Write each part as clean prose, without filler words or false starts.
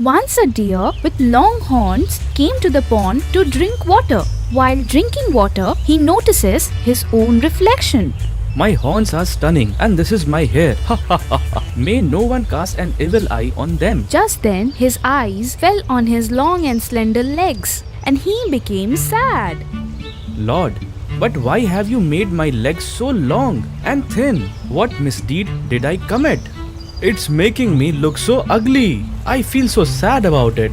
Once a deer with long horns came to the pond to drink water. While drinking water, he notices his own reflection. My horns are stunning and this is my hair. Ha ha ha ha. May no one cast an evil eye on them. Just then, his eyes fell on his long and slender legs, and he became sad. Lord, but why have you made my legs so long and thin? What misdeed did I commit? It's making me look so ugly. I feel so sad about it.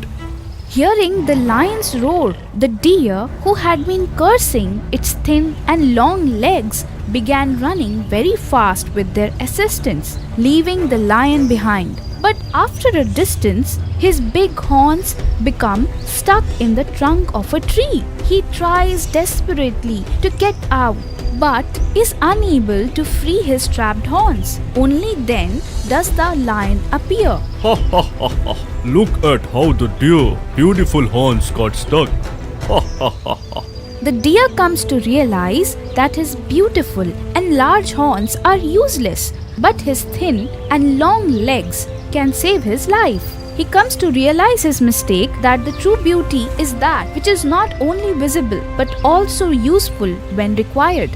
Hearing the lion's roar, the deer, who had been cursing its thin and long legs, began running very fast with their assistants, leaving the lion behind. But after a distance, his big horns become stuck in the trunk of a tree. He tries desperately to get out, but is unable to free his trapped horns. Only then does the lion appear. Ha ha ha ha. Look at how the deer beautiful horns got stuck. Ha ha ha ha. The deer comes to realize that his beautiful and large horns are useless, but his thin and long legs can save his life. He comes to realize his mistake, that the true beauty is that which is not only visible but also useful when required.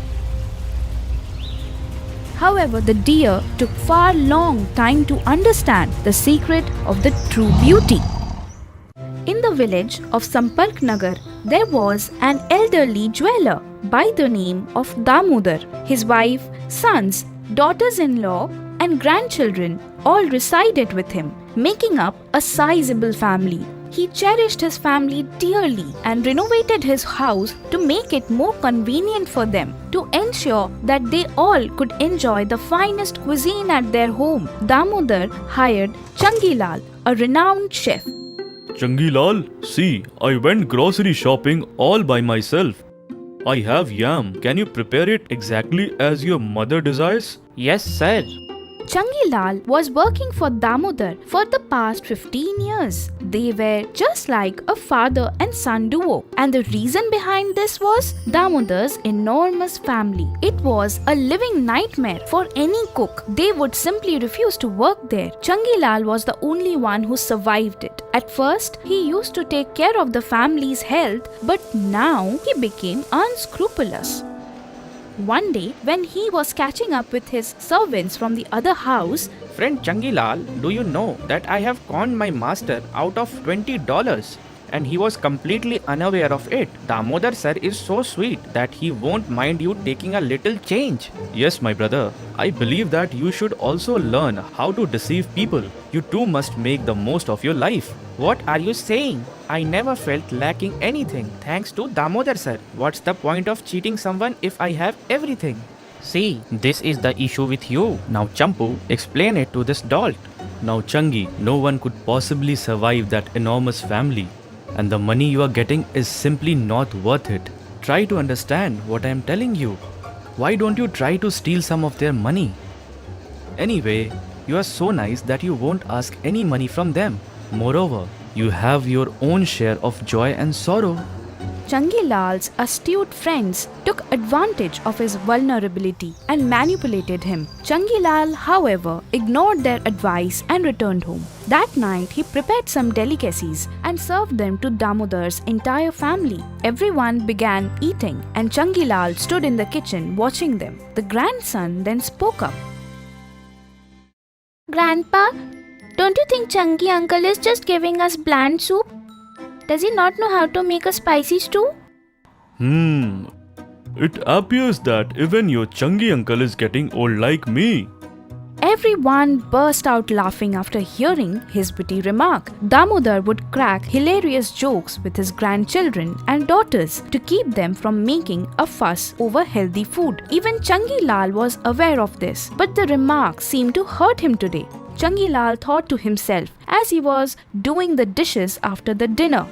However, the deer took far long time to understand the secret of the true beauty. In the village of Samparknagar, there was an elderly jeweler by the name of Damodar. His wife, sons, daughters-in-law and grandchildren all resided with him, making up a sizable family. He cherished his family dearly and renovated his house to make it more convenient for them. To ensure that they all could enjoy the finest cuisine at their home, Damodar hired Changilal, a renowned chef. Changilal, see, I went grocery shopping all by myself. I have yam. Can you prepare it exactly as your mother desires? Yes, sir. Changilal was working for Damodar for the past 15 years. They were just like a father and son duo. And the reason behind this was Damodar's enormous family. It was a living nightmare for any cook. They would simply refuse to work there. Changilal was the only one who survived it. At first, he used to take care of the family's health, but now he became unscrupulous. One day, when he was catching up with his servants from the other house, Friend Changilal, do you know that I have conned my master out of $20? And he was completely unaware of it. Damodar sir is so sweet that he won't mind you taking a little change. Yes, my brother. I believe that you should also learn how to deceive people. You too must make the most of your life. What are you saying? I never felt lacking anything thanks to Damodar sir. What's the point of cheating someone if I have everything? See, this is the issue with you. Now Champu, explain it to this dolt. Now Changi, no one could possibly survive that enormous family. And the money you are getting is simply not worth it. Try to understand what I am telling you. Why don't you try to steal some of their money? Anyway, you are so nice that you won't ask any money from them. Moreover, you have your own share of joy and sorrow. Changilal's astute friends took advantage of his vulnerability and manipulated him. Changilal, however, ignored their advice and returned home. That night, he prepared some delicacies and served them to Damodar's entire family. Everyone began eating, and Changilal stood in the kitchen watching them. The grandson then spoke up. Grandpa, don't you think Changi uncle is just giving us bland soup? Does he not know how to make a spicy stew? It appears that even your Changi uncle is getting old like me. Everyone burst out laughing after hearing his witty remark. Damodar would crack hilarious jokes with his grandchildren and daughters to keep them from making a fuss over healthy food. Even Changilal was aware of this, but the remark seemed to hurt him today. Changilal thought to himself as he was doing the dishes after the dinner.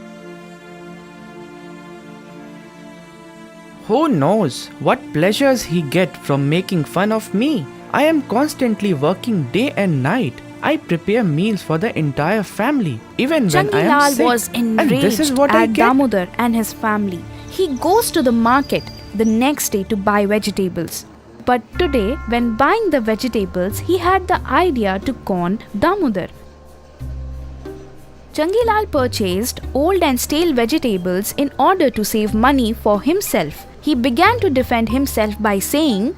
Who knows what pleasures he gets from making fun of me? I am constantly working day and night. I prepare meals for the entire family, even when I am Changilal sick. was And this is enraged what I at get? Damodar and his family. He goes to the market the next day to buy vegetables. But today, when buying the vegetables, he had the idea to con Damodar. Changilal purchased old and stale vegetables in order to save money for himself. He began to defend himself by saying,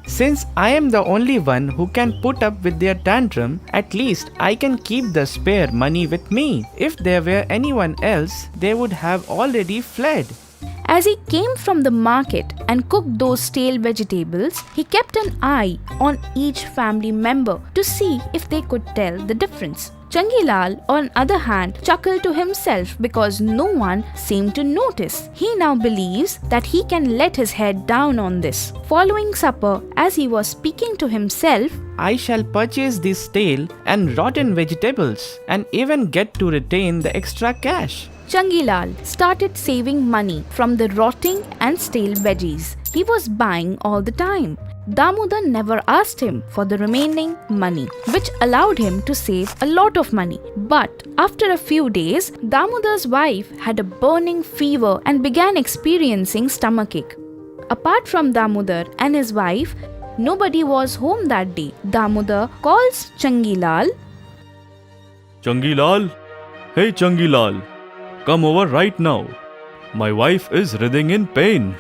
Since I am the only one who can put up with their tantrum, at least I can keep the spare money with me. If there were anyone else, they would have already fled. As he came from the market and cooked those stale vegetables, he kept an eye on each family member to see if they could tell the difference. Changilal, on the other hand, chuckled to himself because no one seemed to notice. He now believes that he can let his head down on this. Following supper, as he was speaking to himself, I shall purchase these stale and rotten vegetables and even get to retain the extra cash. Changilal started saving money from the rotting and stale veggies he was buying all the time. Damodar never asked him for the remaining money, which allowed him to save a lot of money. But after a few days, Damodar's wife had a burning fever and began experiencing stomachache. Apart from Damodar and his wife, nobody was home that day. Damodar calls Changilal. Changilal? Hey Changilal, come over right now. My wife is writhing in pain.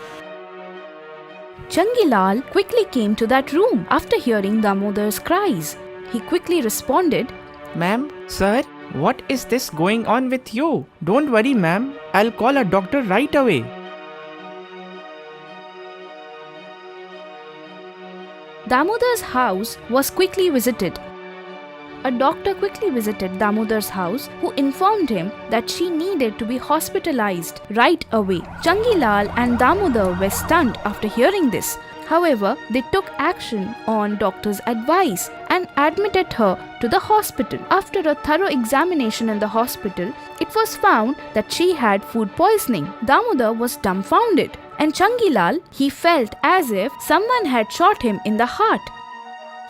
Changilal quickly came to that room after hearing Damodar's cries. He quickly responded, Ma'am, sir, what is this going on with you? Don't worry, ma'am. I'll call a doctor right away. Damodar's house was quickly visited. A doctor quickly visited Damodar's house, who informed him that she needed to be hospitalized right away. Changilal and Damodar were stunned after hearing this. However, they took action on doctor's advice and admitted her to the hospital. After a thorough examination in the hospital, it was found that she had food poisoning. Damodar was dumbfounded, and Changilal, he felt as if someone had shot him in the heart.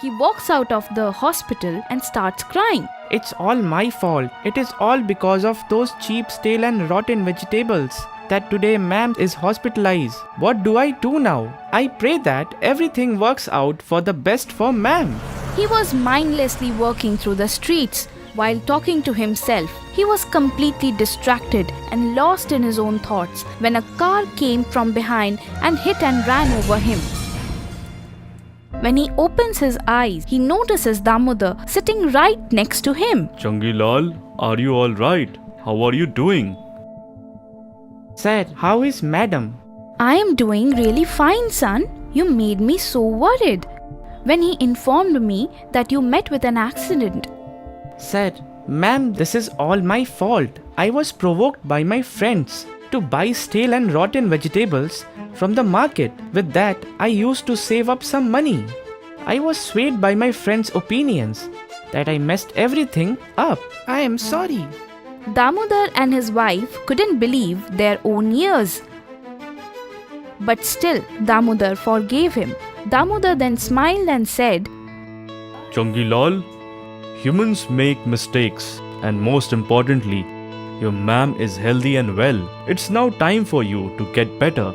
He walks out of the hospital and starts crying. It's all my fault. It is all because of those cheap, stale and rotten vegetables that today ma'am is hospitalized. What do I do now? I pray that everything works out for the best for ma'am. He was mindlessly walking through the streets while talking to himself. He was completely distracted and lost in his own thoughts when a car came from behind and hit and ran over him. When he opens his eyes, he notices Damodar sitting right next to him. Changilal, are you alright? How are you doing? Sir, how is madam? I am doing really fine, son. You made me so worried when he informed me that you met with an accident. Sir, ma'am, this is all my fault. I was provoked by my friends to buy stale and rotten vegetables from the market. With that, I used to save up some money. I was swayed by my friends' opinions that I messed everything up. I am sorry. Damodar and his wife couldn't believe their own ears. But still, Damodar forgave him. Damodar then smiled and said, Changilal, humans make mistakes, and most importantly, your ma'am is healthy and well. It's now time for you to get better.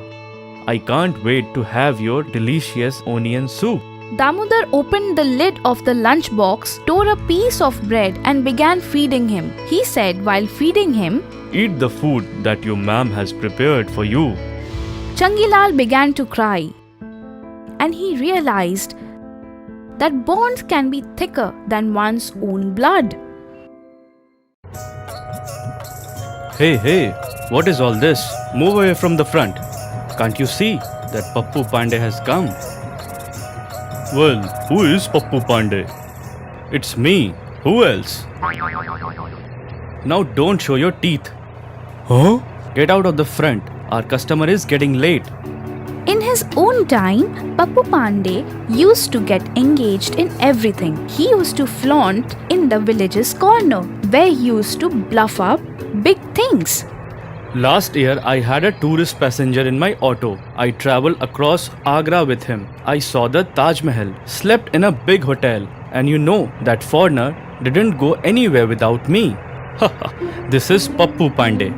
I can't wait to have your delicious onion soup. Damodar opened the lid of the lunchbox, tore a piece of bread and began feeding him. He said while feeding him, Eat the food that your ma'am has prepared for you. Changilal began to cry, and he realized that bonds can be thicker than one's own blood. Hey, what is all this? Move away from the front. Can't you see that Pappu Pandey has come? Well, who is Pappu Pandey? It's me. Who else? Now don't show your teeth. Huh? Get out of the front. Our customer is getting late. In his own time, Pappu Pandey used to get engaged in everything. He used to flaunt in the village's corner, where he used to bluff up big things. Last year, I had a tourist passenger in my auto. I traveled across Agra with him. I saw the Taj Mahal, slept in a big hotel, and you know that foreigner didn't go anywhere without me. This is Pappu Pandey.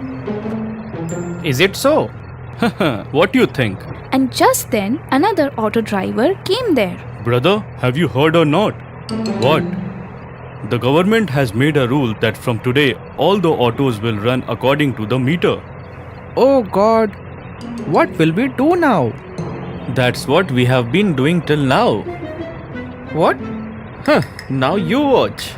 Is it so? What do you think? And just then, another auto driver came there. Brother, have you heard or not? What? The government has made a rule that from today all the autos will run according to the meter. Oh God, what will we do now? That's what we have been doing till now. What? Now you watch.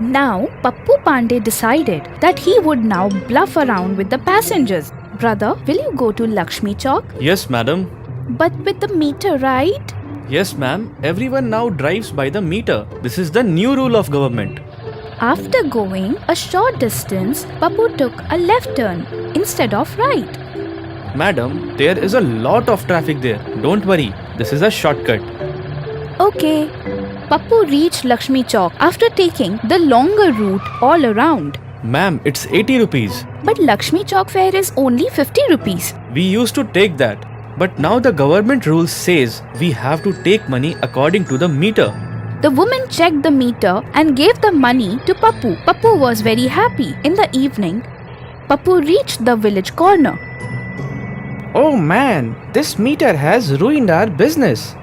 Now, Pappu Pandey decided that he would now bluff around with the passengers. Brother, will you go to Lakshmi Chowk? Yes, madam. But with the meter, right? Yes, ma'am. Everyone now drives by the meter. This is the new rule of government. After going a short distance, Pappu took a left turn instead of right. Madam, there is a lot of traffic there. Don't worry. This is a shortcut. Okay. Pappu reached Lakshmi Chowk after taking the longer route all around. Ma'am, it's 80 rupees. But Lakshmi Chowk fare is only 50 rupees. We used to take that. But now the government rule says we have to take money according to the meter. The woman checked the meter and gave the money to Pappu. Pappu was very happy. In the evening, Pappu reached the village corner. Oh man, this meter has ruined our business.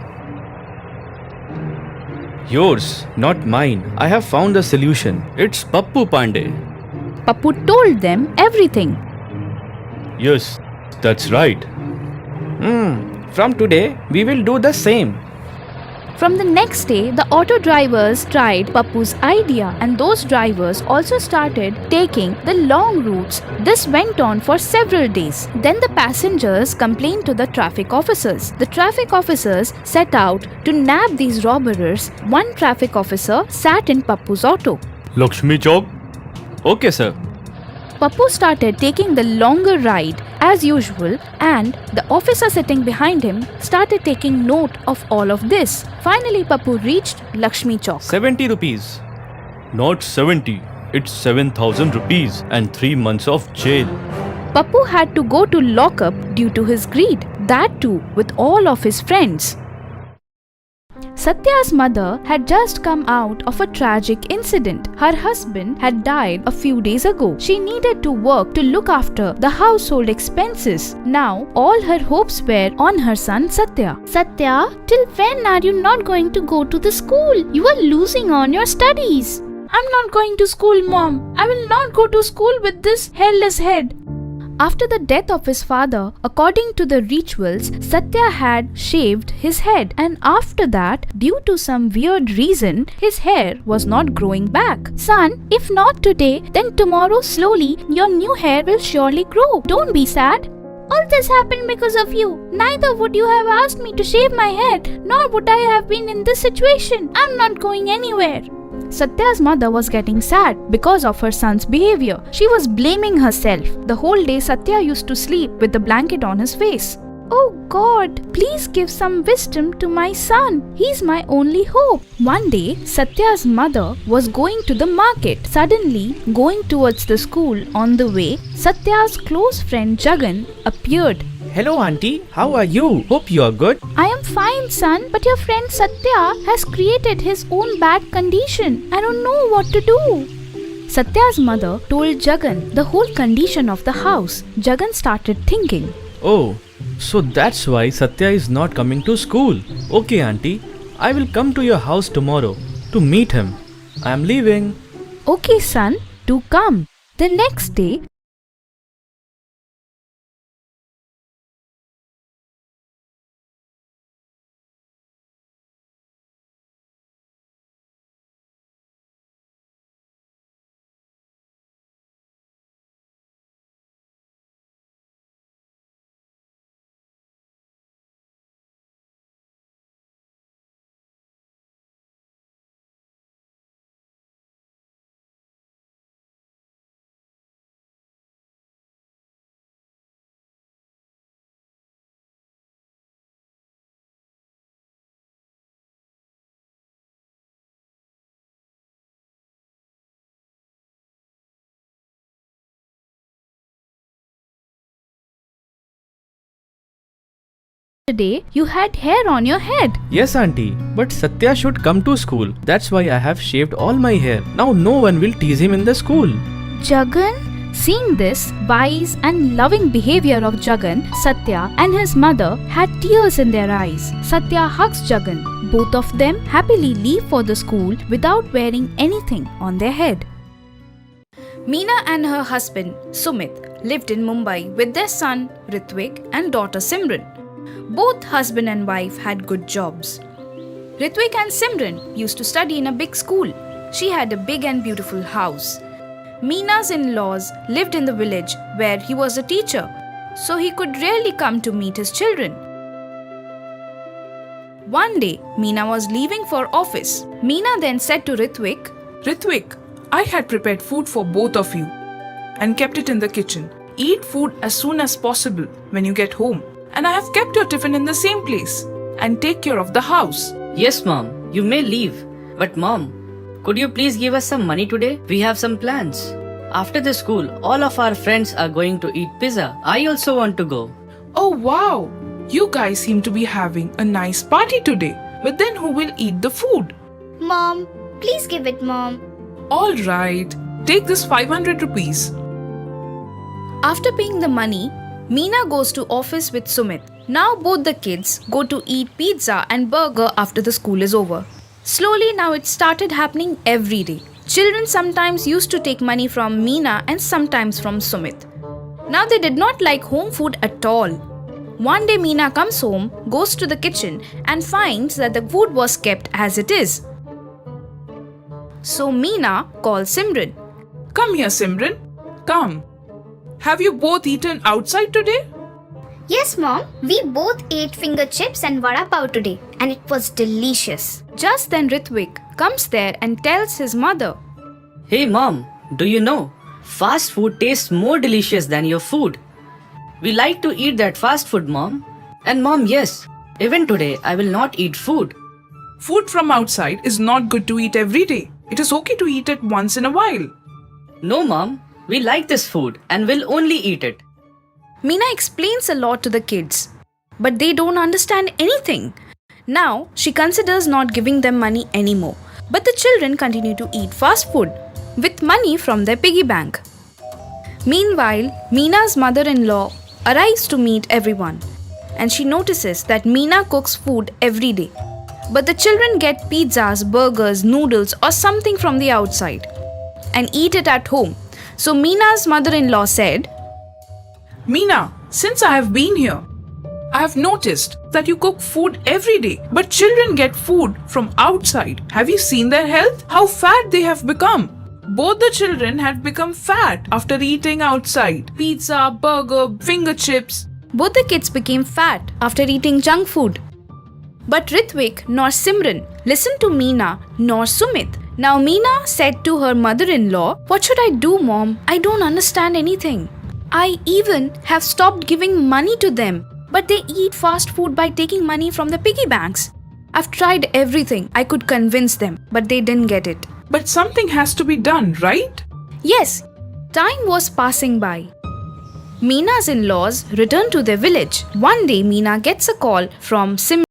Yours, not mine. I have found a solution. It's Pappu Pandey. Pappu told them everything. Yes, that's right. From today, we will do the same. From the next day, the auto drivers tried Pappu's idea and those drivers also started taking the long routes. This went on for several days. Then the passengers complained to the traffic officers. The traffic officers set out to nab these robbers. One traffic officer sat in Pappu's auto. Lakshmi Chowk? Okay, sir. Pappu started taking the longer ride as usual and the officer sitting behind him started taking note of all of this. Finally, Pappu reached Lakshmi Chowk. 70 rupees. Not 70. It's 7,000 rupees and 3 months of jail. Pappu had to go to lockup due to his greed, that too with all of his friends. Satya's mother had just come out of a tragic incident. Her husband had died a few days ago. She needed to work to look after the household expenses. Now, all her hopes were on her son Satya. Satya, till when are you not going to go to the school? You are losing on your studies. I'm not going to school, Mom. I will not go to school with this hairless head. After the death of his father, according to the rituals, Satya had shaved his head, and after that, due to some weird reason, his hair was not growing back. Son, if not today, then tomorrow slowly your new hair will surely grow. Don't be sad. All this happened because of you. Neither would you have asked me to shave my head, nor would I have been in this situation. I'm not going anywhere. Satya's mother was getting sad because of her son's behavior. She was blaming herself. The whole day Satya used to sleep with the blanket on his face. Oh God, please give some wisdom to my son. He's my only hope. One day, Satya's mother was going to the market. Suddenly, going towards the school on the way, Satya's close friend Jagan appeared. Hello auntie, how are you? Hope you are good. I am fine, son, but your friend Satya has created his own bad condition. I don't know what to do. Satya's mother told Jagan the whole condition of the house. Jagan started thinking. Oh, so that's why Satya is not coming to school. Okay, auntie. I will come to your house tomorrow to meet him. I am leaving. Okay, son, do come. The next day, today you had hair on your head. Yes, auntie. But Satya should come to school. That's why I have shaved all my hair. Now no one will tease him in the school. Jagan, seeing this wise and loving behavior of Jagan, Satya and his mother had tears in their eyes. Satya hugs Jagan. Both of them happily leave for the school without wearing anything on their head. Meena and her husband Sumit lived in Mumbai with their son Ritvik and daughter Simran. Both husband and wife had good jobs. Ritvik and Simran used to study in a big school. She had a big and beautiful house. Meena's in-laws lived in the village where he was a teacher, so he could rarely come to meet his children. One day, Meena was leaving for office. Meena then said to Ritvik, Ritvik, I had prepared food for both of you and kept it in the kitchen. Eat food as soon as possible when you get home. And I have kept your tiffin in the same place. And take care of the house. Yes, Mom, you may leave. But Mom, could you please give us some money today? We have some plans. After the school, all of our friends are going to eat pizza. I also want to go. Oh wow! You guys seem to be having a nice party today. But then who will eat the food? Mom, please give it, Mom. Alright, take this 500 rupees. After paying the money, Meena goes to office with Sumit. Now both the kids go to eat pizza and burger after the school is over. Slowly now it started happening every day. Children sometimes used to take money from Meena and sometimes from Sumit. Now they did not like home food at all. One day Meena comes home, goes to the kitchen and finds that the food was kept as it is. So Meena calls Simran. Come here, Simran. Come. Have you both eaten outside today? Yes, Mom. We both ate finger chips and vada pav today, and it was delicious. Just then Ritvik comes there and tells his mother, Hey Mom, do you know? Fast food tastes more delicious than your food. We like to eat that fast food, Mom. And Mom, yes, even today I will not eat food. Food from outside is not good to eat every day. It is okay to eat it once in a while. No, Mom, we like this food and will only eat it. Meena explains a lot to the kids, but they don't understand anything. Now she considers not giving them money anymore, but the children continue to eat fast food with money from their piggy bank. Meanwhile, Meena's mother-in-law arrives to meet everyone, and she notices that Meena cooks food every day. But the children get pizzas, burgers, noodles or something from the outside and eat it at home. So Meena's mother-in-law said, Meena, since I have been here, I have noticed that you cook food every day, but children get food from outside. Have you seen their health? How fat they have become? Both the children had become fat after eating outside. Pizza, burger, finger chips. Both the kids became fat after eating junk food. But Ritvik nor Simran listened to Meena nor Sumit. Now Meena said to her mother-in-law, What should I do, Mom? I don't understand anything. I even have stopped giving money to them, but they eat fast food by taking money from the piggy banks. I've tried everything I could convince them, but they didn't get it. But something has to be done, right? Yes, time was passing by. Meena's in-laws returned to their village. One day Meena gets a call from Simran.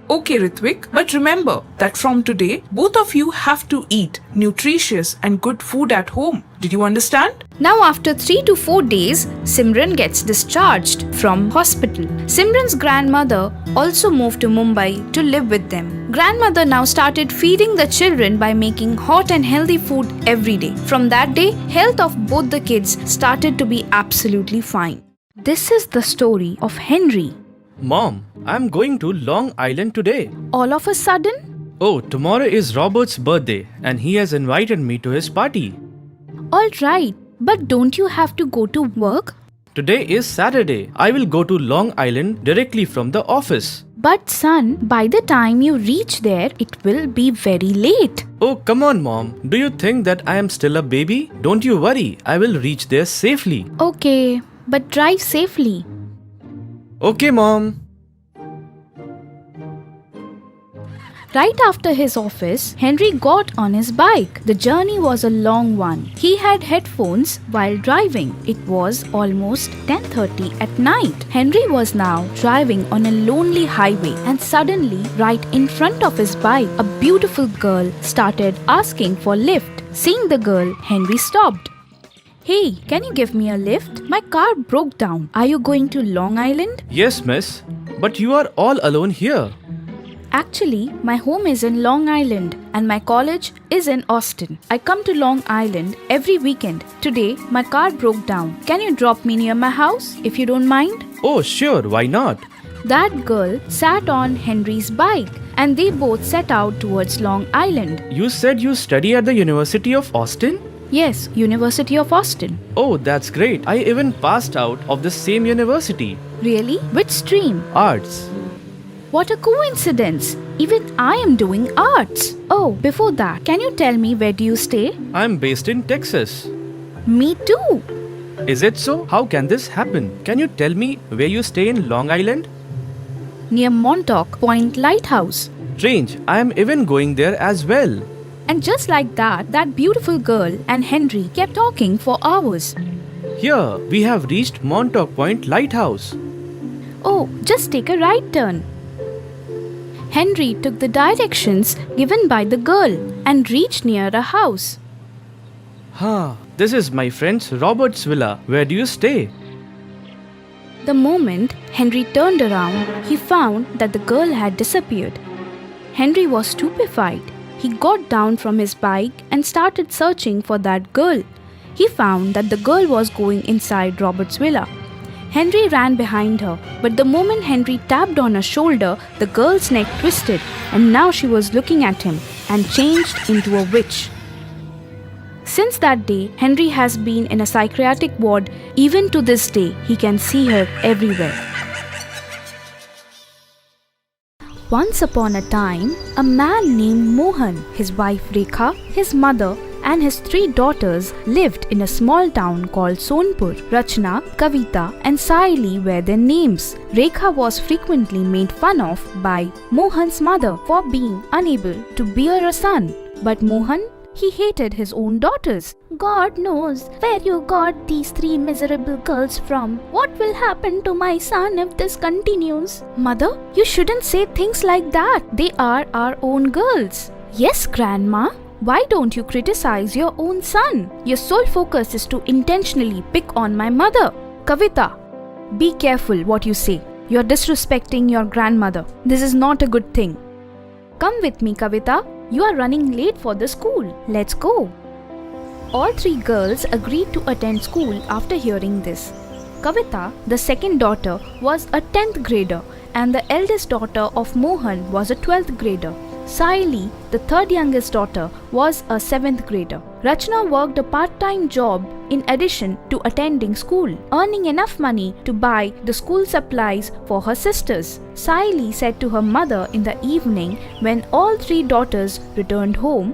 Okay, Ritvik, but remember that from today, both of you have to eat nutritious and good food at home. Did you understand? Now after 3 to 4 days, Simran gets discharged from hospital. Simran's grandmother also moved to Mumbai to live with them. Grandmother now started feeding the children by making hot and healthy food every day. From that day, health of both the kids started to be absolutely fine. This is the story of Henry. Mom, I'm going to Long Island today. All of a sudden, Oh, tomorrow is Robert's birthday and he has invited me to his party. all right, but don't you have to go to work? Today is Saturday. I will go to Long Island directly from the office. But son, by the time you reach there, it will be very late. Oh, come on, Mom. Do you think that I am still a baby? Don't you worry. I will reach there safely. Okay, but drive safely. Okay, Mom. Right after his office, Henry got on his bike. The journey was a long one. He had headphones while driving. It was almost 10:30 at night. Henry was now driving on a lonely highway and suddenly, right in front of his bike, a beautiful girl started asking for lift. Seeing the girl, Henry stopped. Hey, can you give me a lift? My car broke down. Are you going to Long Island? Yes, miss. But you are all alone here. Actually, my home is in Long Island and my college is in Austin. I come to Long Island every weekend. Today, my car broke down. Can you drop me near my house if you don't mind? Oh, sure. Why not? That girl sat on Henry's bike and they both set out towards Long Island. You said you study at the University of Austin? Yes, University of Austin. Oh, that's great. I even passed out of the same university. Really? Which stream? Arts. What a coincidence! Even I am doing arts. Oh, before that, can you tell me where do you stay? I'm based in Texas. Me too. Is it so? How can this happen? Can you tell me where you stay in Long Island? Near Montauk Point Lighthouse. Strange. I am even going there as well. And just like that, that beautiful girl and Henry kept talking for hours. Here, we have reached Montauk Point Lighthouse. Oh, just take a right turn. Henry took the directions given by the girl and reached near a house. This is my friend's Robert's villa. Where do you stay? The moment Henry turned around, he found that the girl had disappeared. Henry was stupefied. He got down from his bike and started searching for that girl. He found that the girl was going inside Robert's villa. Henry ran behind her, but the moment Henry tapped on her shoulder, the girl's neck twisted and now she was looking at him and changed into a witch. Since that day, Henry has been in a psychiatric ward. Even to this day, he can see her everywhere. Once upon a time, a man named Mohan, his wife Rekha, his mother, and his 3 daughters lived in a small town called Sonpur. Rachna, Kavita, and Saili were their names. Rekha was frequently made fun of by Mohan's mother for being unable to bear a son. But Mohan, he hated his own daughters. God knows where you got these 3 miserable girls from. What will happen to my son if this continues? Mother, you shouldn't say things like that. They are our own girls. Yes, Grandma. Why don't you criticize your own son? Your sole focus is to intentionally pick on my mother. Kavita, be careful what you say. You are disrespecting your grandmother. This is not a good thing. Come with me, Kavita. You are running late for the school. Let's go. All 3 girls agreed to attend school after hearing this. Kavita, the second daughter, was a 10th grader and the eldest daughter of Mohan was a 12th grader. Saili, the third youngest daughter, was a 7th grader. Rachna worked a part-time job in addition to attending school, earning enough money to buy the school supplies for her sisters. Saili said to her mother in the evening when all 3 daughters returned home,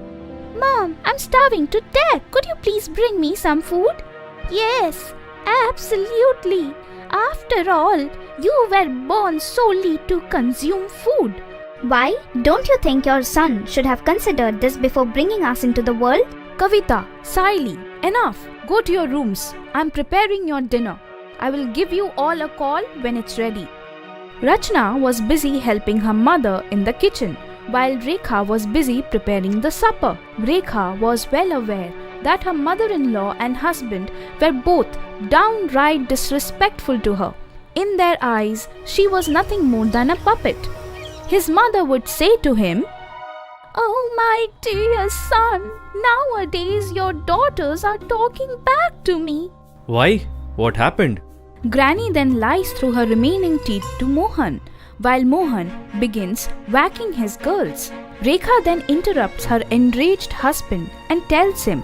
Mom, I'm starving to death. Could you please bring me some food? Yes, absolutely. After all, you were born solely to consume food. Why? Don't you think your son should have considered this before bringing us into the world? Kavita, Saili, enough. Go to your rooms. I'm preparing your dinner. I will give you all a call when it's ready. Rachna was busy helping her mother in the kitchen, while Rekha was busy preparing the supper. Rekha was well aware that her mother-in-law and husband were both downright disrespectful to her. In their eyes, she was nothing more than a puppet. His mother would say to him, Oh, my dear son, nowadays your daughters are talking back to me. Why? What happened? Granny then lies through her remaining teeth to Mohan, while Mohan begins whacking his girls. Rekha then interrupts her enraged husband and tells him,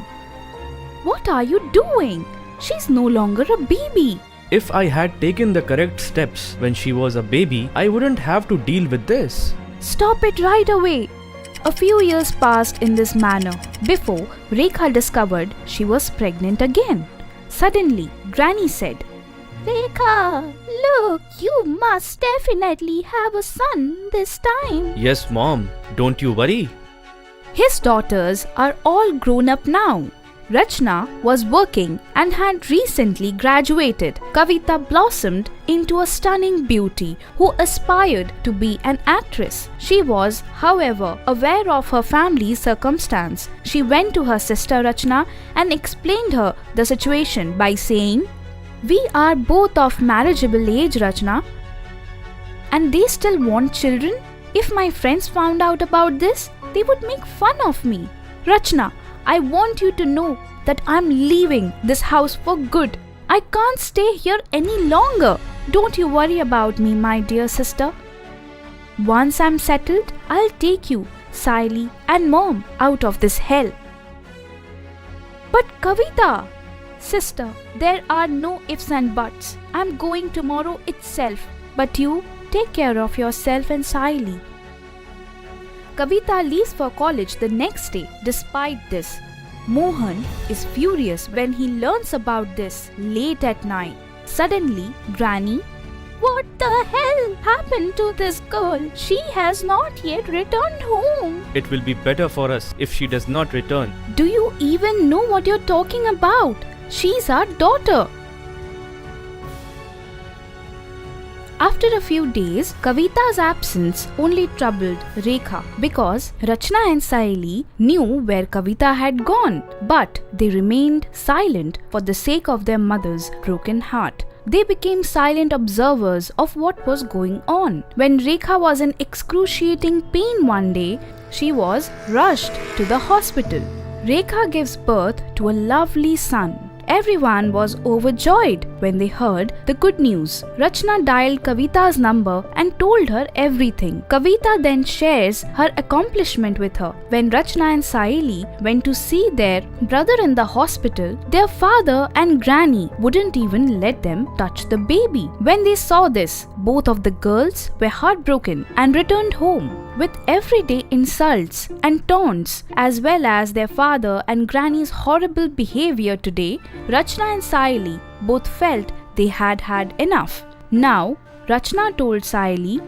What are you doing? She's no longer a baby. If I had taken the correct steps when she was a baby, I wouldn't have to deal with this. Stop it right away. A few years passed in this manner before Rekha discovered she was pregnant again. Suddenly, Granny said, Rekha, look, you must definitely have a son this time. Yes, Mom. Don't you worry. His daughters are all grown up now. Rachna was working and had recently graduated. Kavita blossomed into a stunning beauty who aspired to be an actress. She was, however, aware of her family's circumstance. She went to her sister Rachna and explained her the situation by saying, We are both of marriageable age, Rachna, and they still want children. If my friends found out about this, they would make fun of me. Rachna, I want you to know that I'm leaving this house for good. I can't stay here any longer. Don't you worry about me, my dear sister. Once I'm settled, I'll take you, Saili, and Mom out of this hell. But Kavita, sister, there are no ifs and buts. I'm going tomorrow itself. But you take care of yourself and Saili. Kavita leaves for college the next day. Despite this, Mohan is furious when he learns about this late at night. Suddenly, Granny, What the hell happened to this girl? She has not yet returned home. It will be better for us if she does not return. do you even know what you're talking about? She's our daughter. After a few days, Kavita's absence only troubled Rekha because Rachna and Saili knew where Kavita had gone, but they remained silent for the sake of their mother's broken heart. They became silent observers of what was going on. When Rekha was in excruciating pain one day, she was rushed to the hospital. Rekha gives birth to a lovely son. Everyone was overjoyed when they heard the good news. Rachna dialed Kavita's number and told her everything. Kavita then shares her accomplishment with her. When Rachna and Saili went to see their brother in the hospital, their father and granny wouldn't even let them touch the baby. When they saw this, both of the girls were heartbroken and returned home. With everyday insults and taunts, as well as their father and granny's horrible behavior today, Rachna and Saili both felt they had had enough. Now, Rachna told Saili,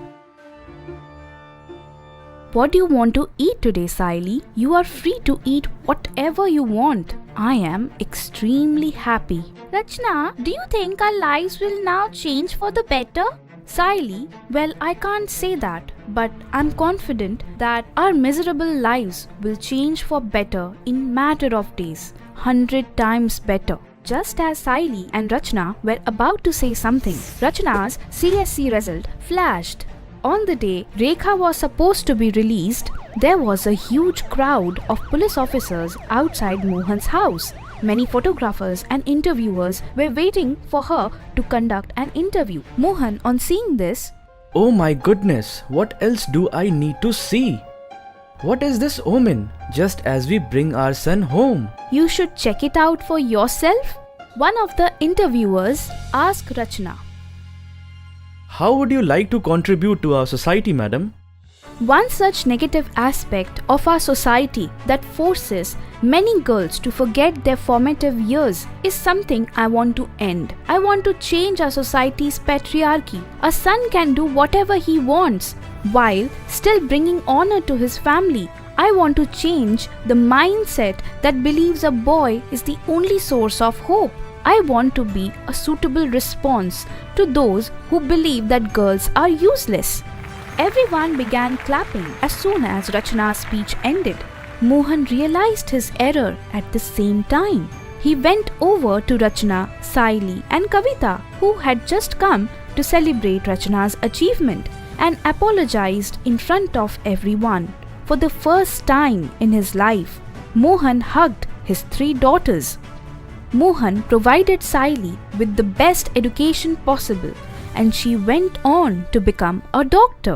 What do you want to eat today, Saili? You are free to eat whatever you want. I am extremely happy. Rachna, do you think our lives will now change for the better? Saili, well, I can't say that, but I'm confident that our miserable lives will change for better in matter of days, 100 times better. Just as Saili and Rachna were about to say something, Rachna's CSC result flashed. On the day Rekha was supposed to be released, there was a huge crowd of police officers outside Mohan's house. Many photographers and interviewers were waiting for her to conduct an interview. Mohan, on seeing this, Oh my goodness, what else do I need to see? What is this omen? Just as we bring our son home. You should check it out for yourself. One of the interviewers asked Rachna, How would you like to contribute to our society, madam? One such negative aspect of our society that forces many girls to forget their formative years is something I want to end. I want to change our society's patriarchy. A son can do whatever he wants while still bringing honor to his family. I want to change the mindset that believes a boy is the only source of hope. I want to be a suitable response to those who believe that girls are useless. Everyone began clapping as soon as Rachna's speech ended. Mohan realized his error at the same time. He went over to Rachna, Saili and Kavita, who had just come to celebrate Rachna's achievement, and apologized in front of everyone. For the first time in his life, Mohan hugged his 3 daughters. Mohan provided Saili with the best education possible, and she went on to become a doctor.